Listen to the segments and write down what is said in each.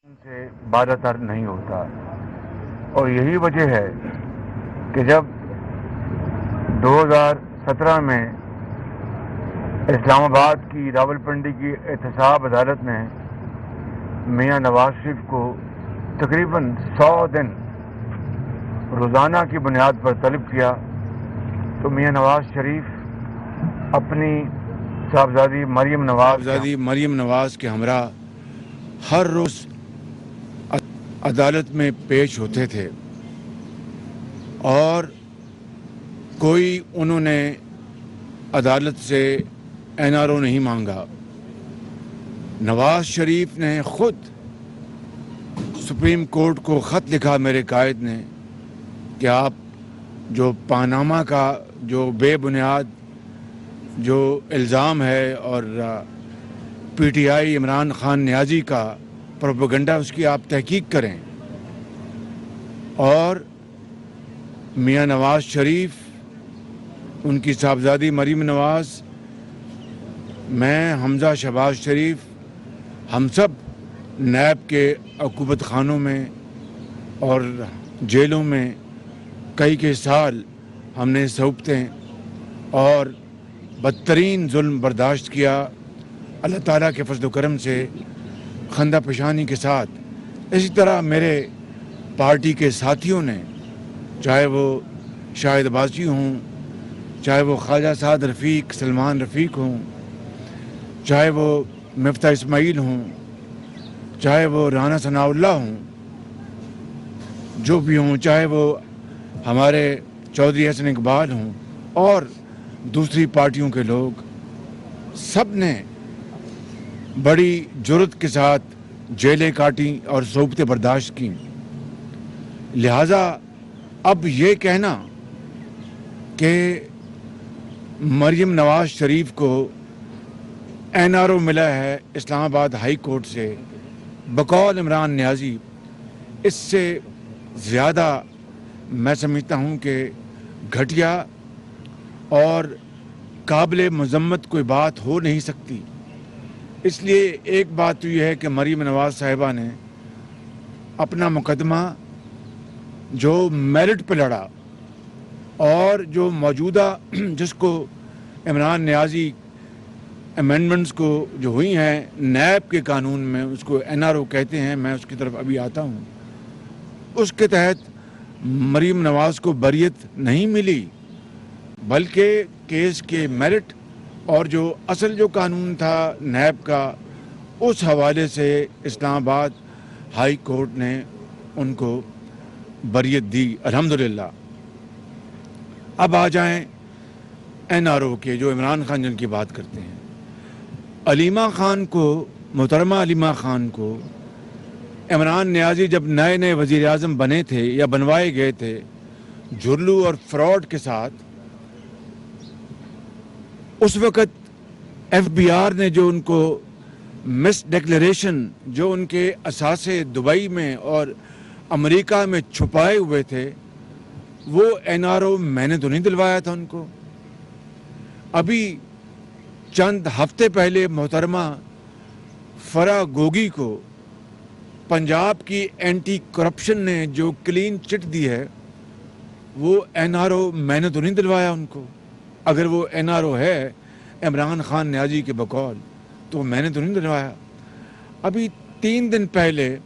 سے بادہ تر نہیں ہوتا، اور یہی وجہ ہے کہ جب 2017 میں اسلام آباد کی راولپنڈی کی احتساب عدالت نے میاں نواز شریف کو تقریباً 100 دن روزانہ کی بنیاد پر طلب کیا، تو میاں نواز شریف اپنی صاحبزادی مریم نواز کے ہمراہ ہر روز عدالت میں پیش ہوتے تھے، اور کوئی انہوں نے عدالت سے NRO نہیں مانگا۔ نواز شریف نے خود سپریم کورٹ کو خط لکھا، میرے قائد نے، کہ آپ جو پاناما کا جو بے بنیاد جو الزام ہے اور PTI عمران خان نیازی کا پروپیگنڈا، اس کی آپ تحقیق کریں۔ اور میاں نواز شریف، ان کی صاحبزادی مریم نواز، میں، حمزہ شہباز شریف، ہم سب نیب کے عقوبت خانوں میں اور جیلوں میں کئی سال ہم نے صحبتیں اور بدترین ظلم برداشت کیا، اللہ تعالیٰ کے فضل و کرم سے خندہ پیشانی کے ساتھ۔ اسی طرح میرے پارٹی کے ساتھیوں نے، چاہے وہ شاہد عباسی ہوں، چاہے وہ خواجہ سعد رفیق، سلمان رفیق ہوں، چاہے وہ مفتاح اسماعیل ہوں، چاہے وہ رانا ثناء اللہ ہوں، جو بھی ہوں، چاہے وہ ہمارے چودھری حسن اقبال ہوں اور دوسری پارٹیوں کے لوگ، سب نے بڑی جرات کے ساتھ جیلیں کاٹیں اور صحبتیں برداشت کیں۔ لہٰذا اب یہ کہنا کہ مریم نواز شریف کو NRO ملا ہے اسلام آباد ہائی کورٹ سے بقول عمران نیازی، اس سے زیادہ میں سمجھتا ہوں کہ گھٹیا اور قابل مذمت کوئی بات ہو نہیں سکتی۔ اس لیے ایک بات تو یہ ہے کہ مریم نواز صاحبہ نے اپنا مقدمہ جو میرٹ پہ لڑا، اور جو موجودہ جس کو عمران نیازی امینڈمنٹس کو جو ہوئی ہیں نیب کے قانون میں، اس کو NRO کہتے ہیں، میں اس کی طرف ابھی آتا ہوں، اس کے تحت مریم نواز کو بریت نہیں ملی، بلکہ کیس کے میرٹ اور جو اصل جو قانون تھا نیب کا، اس حوالے سے اسلام آباد ہائی کورٹ نے ان کو بریت دی، الحمدللہ۔ اب آ جائیں NRO کے، جو عمران خان جن کی بات کرتے ہیں۔ علیمہ خان کو، محترمہ علیمہ خان کو، عمران نیازی جب نئے وزیر اعظم بنے تھے یا بنوائے گئے تھے جھرلو اور فراڈ کے ساتھ، اس وقت FBI نے جو ان کو مس ڈکلیریشن، جو ان کے اثاثے دبئی میں اور امریکہ میں چھپائے ہوئے تھے، وہ NRO میں نے تو نہیں دلوایا تھا ان کو۔ ابھی چند ہفتے پہلے محترمہ فرا گوگی کو پنجاب کی اینٹی کرپشن نے جو کلین چٹ دی ہے، وہ NRO میں نے تو نہیں دلوایا ان کو۔ اگر وہ NRO ہے عمران خان نیازی کے بقول، تو میں نے تو نہیں دلوایا۔ ابھی 3 دن پہلے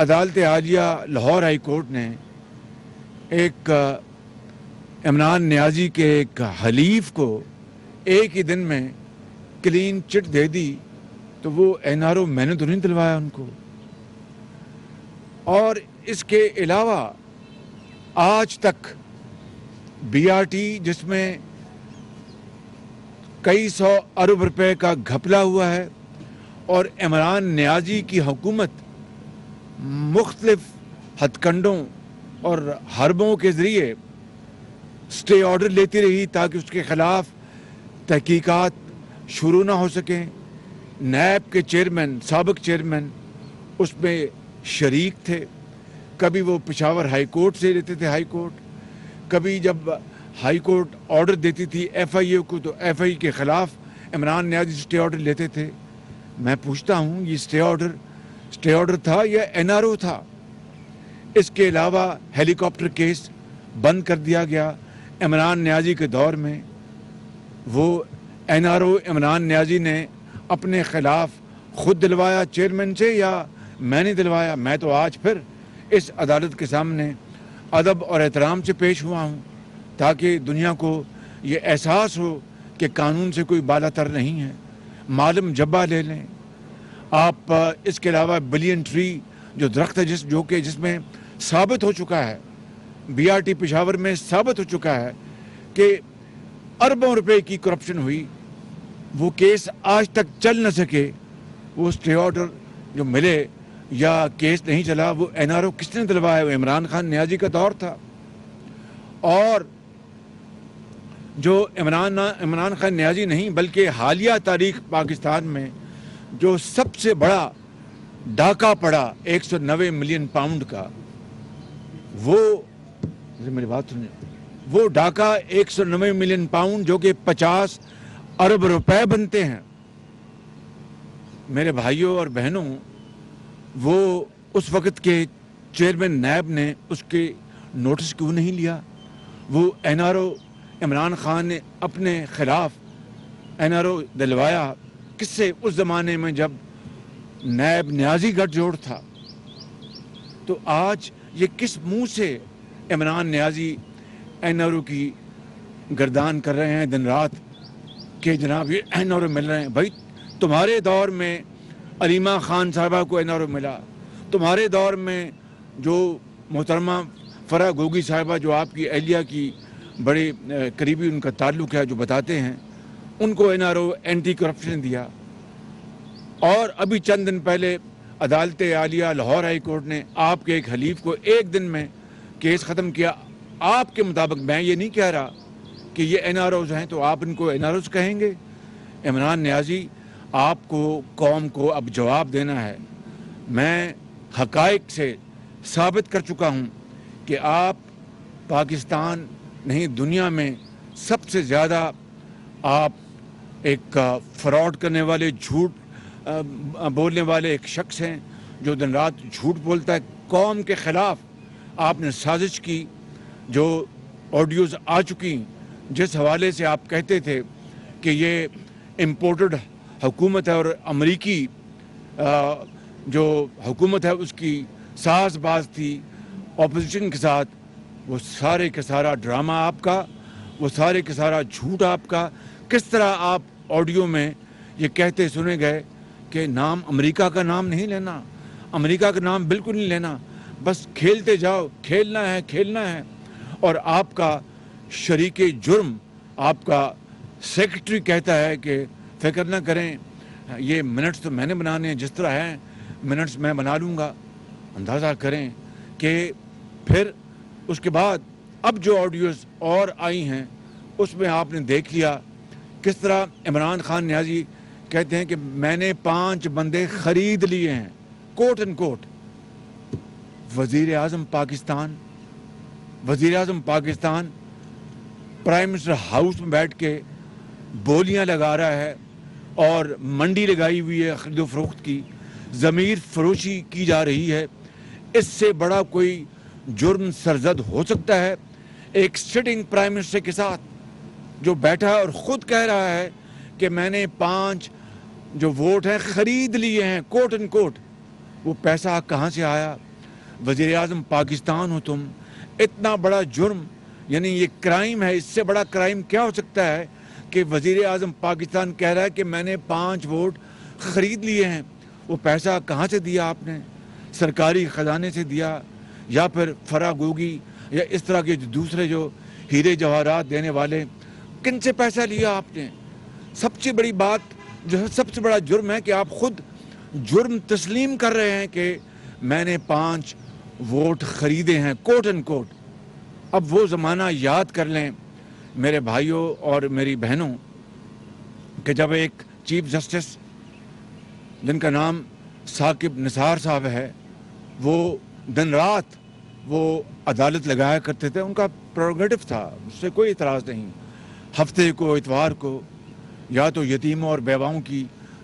عدالت عالیہ لاہور ہائی کورٹ نے ایک عمران نیازی کے ایک حلیف کو ایک ہی دن میں کلین چٹ دے دی، تو وہ NRO میں نے تو نہیں دلوایا ان کو۔ اور اس کے علاوہ آج تک BRT، جس میں کئی 100 ارب روپے کا گھپلا ہوا ہے، اور عمران نیازی کی حکومت مختلف ہتھ کنڈوں اور حربوں کے ذریعے سٹے آرڈر لیتی رہی تاکہ اس کے خلاف تحقیقات شروع نہ ہو سکیں۔ نیب کے چیئرمین، سابق چیئرمین اس میں شریک تھے۔ کبھی وہ پشاور ہائی کورٹ سے لیتے تھے، ہائی کورٹ، کبھی جب ہائی کورٹ آرڈر دیتی تھی FIA کو، تو FIA کے خلاف عمران نیازی سٹے آرڈر لیتے تھے۔ میں پوچھتا ہوں یہ اسٹے آرڈر تھا یا NRO تھا؟ اس کے علاوہ ہیلی کاپٹر کیس بند کر دیا گیا عمران نیازی کے دور میں. وہ NRO عمران نیازی نے اپنے خلاف خود دلوایا چیئرمین سے یا میں نے دلوایا؟ میں تو آج پھر اس عدالت کے سامنے ادب اور احترام سے پیش ہوا ہوں تاکہ دنیا کو یہ احساس ہو کہ قانون سے کوئی بالا تر نہیں ہے. معلم جبہ لے لیں آپ. اس کے علاوہ بلین ٹری جو درخت ہے جس میں ثابت ہو چکا ہے BRT پشاور میں ثابت ہو چکا ہے کہ اربوں روپے کی کرپشن ہوئی. وہ کیس آج تک چل نہ سکے. وہ اسٹے آرڈر جو ملے یا کیس نہیں چلا وہ NRO کس نے دلوایا؟ وہ عمران خان نیازی کا دور تھا. اور جو عمران خان نیازی نہیں بلکہ حالیہ تاریخ پاکستان میں جو سب سے بڑا ڈاکہ پڑا 190 ملین پاؤنڈ کا، وہ میری بات سنیں، وہ ڈاکہ 190 ملین پاؤنڈ جو کہ 50 ارب روپے بنتے ہیں. میرے بھائیوں اور بہنوں، وہ اس وقت کے چیئرمین نیب نے اس کے نوٹس کیوں نہیں لیا؟ وہ NRO عمران خان نے اپنے خلاف NRO دلوایا کس سے؟ اس زمانے میں جب نیب نیازی گٹھ جوڑ تھا. تو آج یہ کس منہ سے عمران نیازی NRO کی گردان کر رہے ہیں دن رات کہ جناب یہ NRO مل رہے ہیں؟ بھائی تمہارے دور میں علیمہ خان صاحبہ کو NRO ملا. تمہارے دور میں جو محترمہ فرح گوگی صاحبہ جو آپ کی اہلیہ کی بڑے قریبی ان کا تعلق ہے جو بتاتے ہیں، ان کو NRO اینٹی کرپشن دیا. اور ابھی چند دن پہلے عدالت عالیہ لاہور ہائی کورٹ نے آپ کے ایک حلیف کو ایک دن میں کیس ختم کیا. آپ کے مطابق، میں یہ نہیں کہہ رہا کہ یہ NROز ہیں تو آپ ان کو NROز کہیں گے. عمران نیازی، آپ کو قوم کو اب جواب دینا ہے. میں حقائق سے ثابت کر چکا ہوں کہ آپ پاکستان نہیں دنیا میں سب سے زیادہ آپ ایک فراڈ کرنے والے، جھوٹ بولنے والے ایک شخص ہیں جو دن رات جھوٹ بولتا ہے. قوم کے خلاف آپ نے سازش کی. جو آڈیوز آ چکی جس حوالے سے آپ کہتے تھے کہ یہ امپورٹڈ حکومت ہے اور امریکی جو حکومت ہے اس کی ساز باز تھی اپوزیشن کے ساتھ، وہ سارے کا سارا ڈرامہ آپ کا، وہ سارے کا سارا جھوٹ آپ کا. کس طرح آپ آڈیو میں یہ کہتے سنے گئے کہ نام امریکہ کا نام نہیں لینا، امریکہ کا نام بالکل نہیں لینا، بس کھیلتے جاؤ، کھیلنا ہے. اور آپ کا شریک جرم، آپ کا سیکرٹری کہتا ہے کہ فکر نہ کریں، یہ منٹس تو میں نے بنانے ہیں، جس طرح ہیں منٹس میں بنا لوں گا. اندازہ کریں کہ پھر اس کے بعد اب جو آڈیوز اور آئی ہیں اس میں آپ نے دیکھ لیا کس طرح عمران خان نیازی کہتے ہیں کہ میں نے 5 بندے خرید لیے ہیں، کوٹ اینڈ کوٹ. وزیر اعظم پاکستان پرائم منسٹر ہاؤس میں بیٹھ کے بولیاں لگا رہا ہے اور منڈی لگائی ہوئی ہے خرید و فروخت کی، ضمیر فروشی کی جا رہی ہے. اس سے بڑا کوئی جرم سرزد ہو سکتا ہے ایک سٹنگ پرائم منسٹر کے ساتھ جو بیٹھا ہے اور خود کہہ رہا ہے کہ میں نے 5 جو ووٹ ہیں خرید لیے ہیں، کوٹ اینڈ کوٹ. وہ پیسہ کہاں سے آیا؟ وزیر اعظم پاکستان ہو تم، اتنا بڑا جرم، یعنی یہ کرائم ہے. اس سے بڑا کرائم کیا ہو سکتا ہے کہ وزیر اعظم پاکستان کہہ رہا ہے کہ میں نے 5 ووٹ خرید لیے ہیں. وہ پیسہ کہاں سے دیا آپ نے؟ سرکاری خزانے سے دیا یا پھر فرح گوگی یا اس طرح کے دوسرے جو ہیرے جواہرات دینے والے، کن سے پیسہ لیا آپ نے؟ سب سے بڑی بات جو ہے، سب سے بڑا جرم ہے کہ آپ خود جرم تسلیم کر رہے ہیں کہ میں نے 5 ووٹ خریدے ہیں، کوٹ اینڈ کوٹ. اب وہ زمانہ یاد کر لیں میرے بھائیوں اور میری بہنوں کہ جب ایک چیف جسٹس جن کا نام ثاقب نثار صاحب ہے، وہ دن رات وہ عدالت لگایا کرتے تھے، ان کا پروگیٹو تھا، اس سے کوئی اعتراض نہیں. ہفتے کو اتوار کو یا تو یتیموں اور بیواؤں کی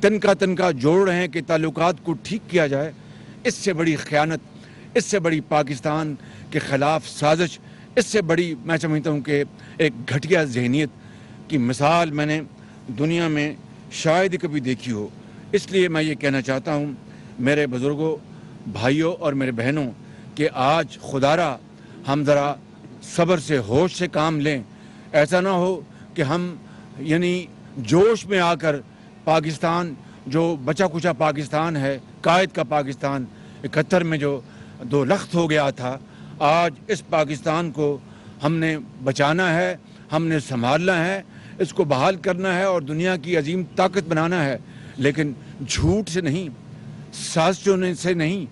تنکا جوڑ رہے ہیں کہ تعلقات کو ٹھیک کیا جائے، اس سے بڑی خیانت، اس سے بڑی پاکستان کے خلاف سازش، اس سے بڑی میں سمجھتا ہوں کہ ایک گھٹیا ذہنیت کی مثال میں نے دنیا میں شاید ہی کبھی دیکھی ہو۔ اس لیے میں یہ کہنا چاہتا ہوں میرے بزرگوں، بھائیوں اور میرے بہنوں کہ آج خدا را ہم ذرا صبر سے، ہوش سے کام لیں۔ ایسا نہ ہو کہ ہم جوش میں آ کر پاکستان جو بچا کچا پاکستان ہے، قائد کا پاکستان 71 میں جو 2 لخت ہو گیا تھا، آج اس پاکستان کو ہم نے بچانا ہے، ہم نے سنبھالنا ہے، اس کو بحال کرنا ہے اور دنیا کی عظیم طاقت بنانا ہے، لیکن جھوٹ سے نہیں، سازشوں سے نہیں،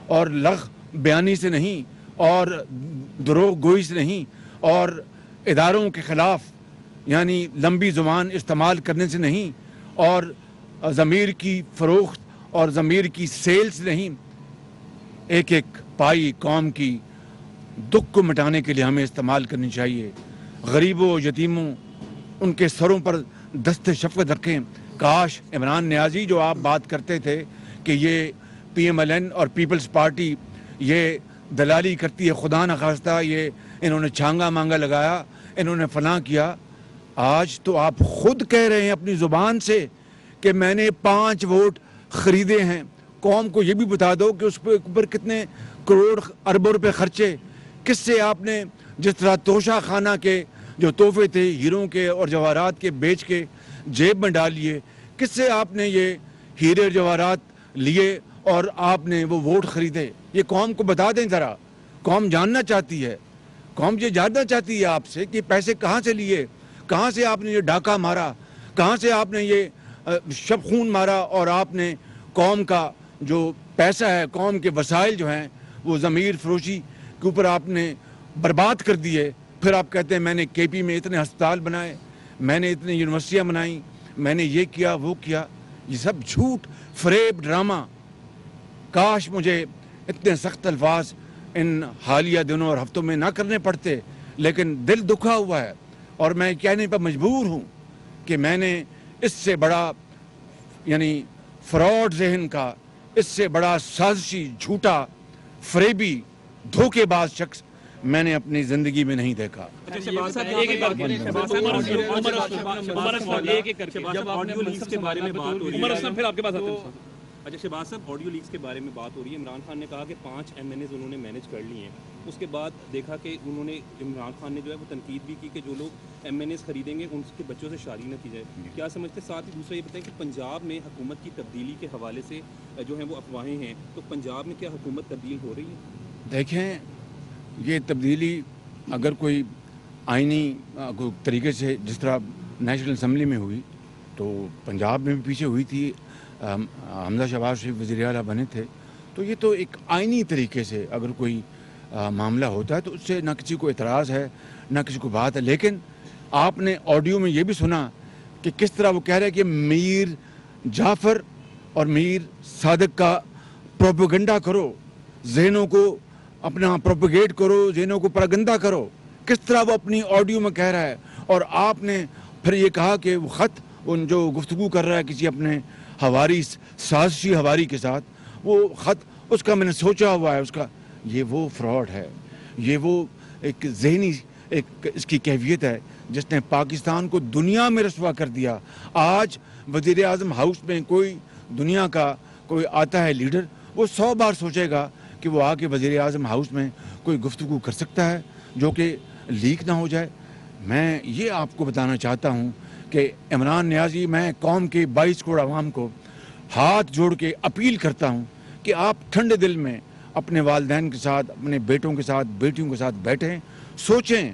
اور لغ بیانی سے نہیں، اور دروغ گوئی سے نہیں، اور اداروں کے خلاف لمبی زبان استعمال کرنے سے نہیں، اور ضمیر کی فروخت اور ضمیر کی سیل سے نہیں، ایک ایک پائی قوم کی دکھ کو مٹانے کے لیے ہمیں استعمال کرنی چاہیے۔ غریبوں، یتیموں، ان کے سروں پر دست شفقت رکھیں۔ کاش عمران نیازی جو آپ بات کرتے تھے کہ یہ PMLN اور پیپلز پارٹی یہ دلالی کرتی ہے، خدا نخواستہ یہ انہوں نے چھانگا مانگا لگایا، انہوں نے فلاں کیا، آج تو آپ خود کہہ رہے ہیں اپنی زبان سے کہ میں نے 5 ووٹ خریدے ہیں۔ قوم کو یہ بھی بتا دو کہ اس پہ اوپر کتنے کروڑ اربوں روپے خرچے، کس سے آپ نے جس طرح توشہ خانہ کے جو تحفے تھے ہیروں کے اور جواہرات کے بیچ کے جیب میں ڈال لیے، کس سے آپ نے یہ ہیرے جواہرات لیے اور آپ نے وہ ووٹ خریدے؟ یہ قوم کو بتا دیں ذرا، قوم جاننا چاہتی ہے، قوم یہ جاننا چاہتی ہے آپ سے کہ پیسے کہاں سے لیے، کہاں سے آپ نے یہ ڈاکہ مارا، کہاں سے آپ نے یہ شب خون مارا، اور آپ نے قوم کا جو پیسہ ہے، قوم کے وسائل جو ہیں وہ ضمیر فروشی کے اوپر آپ نے برباد کر دیے۔ پھر آپ کہتے ہیں میں نے KP میں اتنے ہسپتال بنائے، میں نے اتنے یونیورسٹیاں بنائیں، میں نے یہ کیا وہ کیا۔ یہ سب جھوٹ، فریب، ڈرامہ۔ کاش مجھے اتنے سخت الفاظ ان حالیہ دنوں اور ہفتوں میں نہ کرنے پڑتے، لیکن دل دکھا ہوا ہے اور میں کہنے پر مجبور ہوں کہ میں نے اس سے بڑا فراڈ ذہن کا، اس سے بڑا سازشی، جھوٹا، فریبی، دھوکے باز شخص میں نے اپنی زندگی میں نہیں دیکھا۔ اچھا شہباز صاحب، آڈیو لیکس کے بارے میں بات ہو رہی ہے۔ عمران خان نے کہا کہ 5 MNAs انہوں نے مینیج کر لیے ہیں، اس کے بعد دیکھا کہ انہوں نے عمران خان نے جو ہے وہ تنقید بھی کی کہ جو لوگ MNAs خریدیں گے ان کے بچوں سے شادی نہ کی جائے۔ کیا سمجھتے؟ ساتھ ہی دوسرا یہ بتائیں کہ پنجاب میں حکومت کی تبدیلی کے حوالے سے جو ہیں وہ افواہیں ہیں، تو پنجاب میں کیا حکومت تبدیل ہو رہی ہے؟ دیکھیں، یہ تبدیلی اگر کوئی آئینی طریقے سے جس طرح نیشنل اسمبلی میں ہوئی تو پنجاب میں بھی پیچھے ہوئی تھی، حمزہ شہباز شریف وزیر اعلیٰ بنے تھے، تو یہ تو ایک آئینی طریقے سے اگر کوئی معاملہ ہوتا ہے تو اس سے نہ کسی کو اعتراض ہے نہ کسی کو بات ہے۔ لیکن آپ نے آڈیو میں یہ بھی سنا کہ کس طرح وہ کہہ رہے ہیں کہ میر جعفر اور میر صادق کا پروپیگنڈا کرو، ذہنوں کو اپنا پروپیگیٹ کرو، ذہنوں کو پراگندہ کرو، کس طرح وہ اپنی آڈیو میں کہہ رہا ہے۔ اور آپ نے پھر یہ کہا کہ وہ خط ان جو گفتگو کر رہا ہے کسی اپنے ہواری، سازشی ہواری کے ساتھ، وہ خط اس کا میں نے سوچا ہوا ہے، اس کا یہ وہ فراڈ ہے، یہ وہ ایک ذہنی ایک اس کی کیفیت ہے جس نے پاکستان کو دنیا میں رسوا کر دیا۔ آج وزیر اعظم ہاؤس میں کوئی دنیا کا کوئی آتا ہے لیڈر، وہ 100 بار سوچے گا کہ وہ آ کے وزیر اعظم ہاؤس میں کوئی گفتگو کر سکتا ہے جو کہ لیک نہ ہو جائے۔ میں یہ آپ کو بتانا چاہتا ہوں کہ عمران نیازی، میں قوم کے 22 کروڑ عوام کو ہاتھ جوڑ کے اپیل کرتا ہوں کہ آپ ٹھنڈے دل میں اپنے والدین کے ساتھ، اپنے بیٹوں کے ساتھ، بیٹیوں کے ساتھ بیٹھیں، سوچیں۔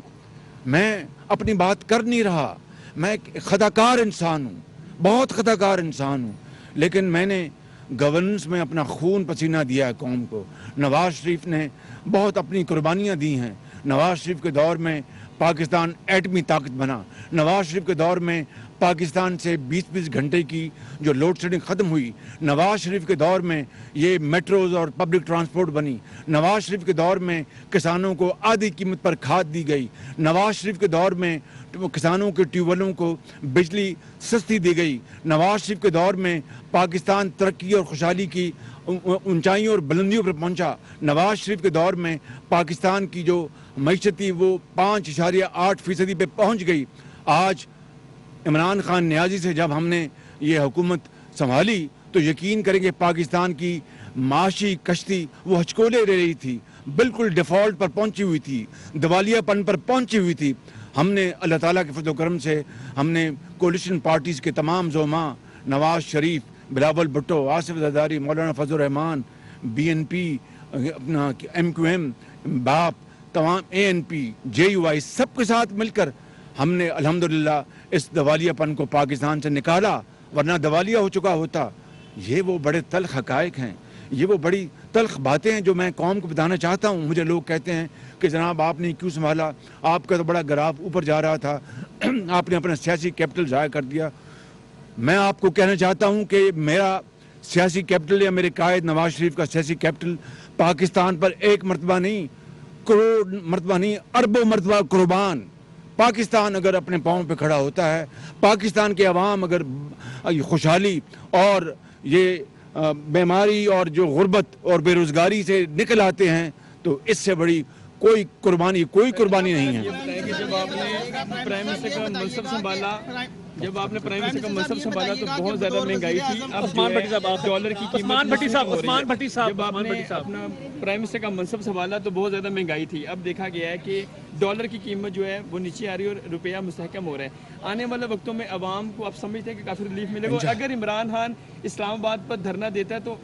میں اپنی بات کر نہیں رہا، میں ایک خطاکار انسان ہوں، بہت خطاکار انسان ہوں، لیکن میں نے گورننس میں اپنا خون پسینہ دیا ہے قوم کو۔ نواز شریف نے بہت اپنی قربانیاں دی ہیں۔ نواز شریف کے دور میں پاکستان ایٹمی طاقت بنا، نواز شریف کے دور میں پاکستان سے 20-20 گھنٹے کی جو لوڈ شیڈنگ ختم ہوئی، نواز شریف کے دور میں یہ میٹروز اور پبلک ٹرانسپورٹ بنی، نواز شریف کے دور میں کسانوں کو آدھی قیمت پر کھاد دی گئی، نواز شریف کے دور میں کسانوں کے ٹیوب ویلوں کو بجلی سستی دی گئی، نواز شریف کے دور میں پاکستان ترقی اور خوشحالی کی اونچائیوں اور بلندیوں پر پہنچا، نواز شریف کے دور میں پاکستان کی جو معیشت تھی وہ 5.8% پہ پہنچ گئی۔ آج عمران خان نیازی سے جب ہم نے یہ حکومت سنبھالی تو یقین کریں کہ پاکستان کی معاشی کشتی وہ ہچکولے لے رہی تھی، بالکل ڈیفالٹ پر پہنچی ہوئی تھی، دیوالیہ پن پر پہنچی ہوئی تھی۔ ہم نے اللہ تعالیٰ کے فضل و کرم سے ہم نے کولیشن پارٹیز کے تمام زعماء، نواز شریف، بلاول بھٹو، آصف زرداری، مولانا فضل الرحمان، BNP، اپنا MQM، باپ، تمام ANP، JUI، سب کے ساتھ مل کر ہم نے الحمدللہ اس دیوالیہ پن کو پاکستان سے نکالا، ورنہ دیوالیہ ہو چکا ہوتا۔ یہ وہ بڑے تلخ حقائق ہیں، یہ وہ بڑی تلخ باتیں ہیں جو میں قوم کو بتانا چاہتا ہوں۔ مجھے لوگ کہتے ہیں کہ جناب آپ نے کیوں سنبھالا، آپ کا تو بڑا گراف اوپر جا رہا تھا، آپ نے اپنا سیاسی کیپٹل ضائع کر دیا۔ میں آپ کو کہنا چاہتا ہوں کہ میرا سیاسی کیپٹل یا میرے قائد نواز شریف کا سیاسی کیپٹل پاکستان پر ایک مرتبہ نہیں، کروڑ مرتبہ نہیں، اربوں مرتبہ قربان۔ پاکستان اگر اپنے پاؤں پہ کھڑا ہوتا ہے، پاکستان کے عوام اگر خوشحالی اور یہ بیماری اور جو غربت اور بے روزگاری سے نکل آتے ہیں تو اس سے بڑی کوئی قربانی نہیں ہے۔ جب آپ نے پرائم منسٹر کا منصب سنبھالا تو بہت زیادہ مہنگائی تھی، اب ڈالر کی قیمت جب آپ نے اپنا پرائم منسٹر کا منصب سنبھالا تو بہت زیادہ مہنگائی تھی۔ اب دیکھا گیا ہے کہ ڈالر کی قیمت جو ہے وہ نیچے آ رہی ہے اور روپیہ مستحکم ہو رہا ہے۔ آنے والے وقتوں میں عوام کو آپ سمجھتے ہیں کہ کافی ریلیف ملے گا؟ اگر عمران خان اسلام آباد پر دھرنا دیتا ہے تو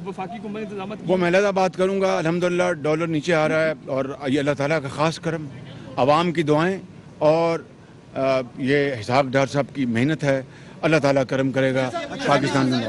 وفاقی حکومت انتظامات وہ میں علیحدہ بات کروں گا۔ الحمدللہ ڈالر نیچے آ رہا ہے اور یہ اللہ تعالیٰ کا خاص کرم، عوام کی دعائیں اور یہ اسحاق ڈار صاحب کی محنت ہے۔ اللہ تعالیٰ کرم کرے گا پاکستان میں۔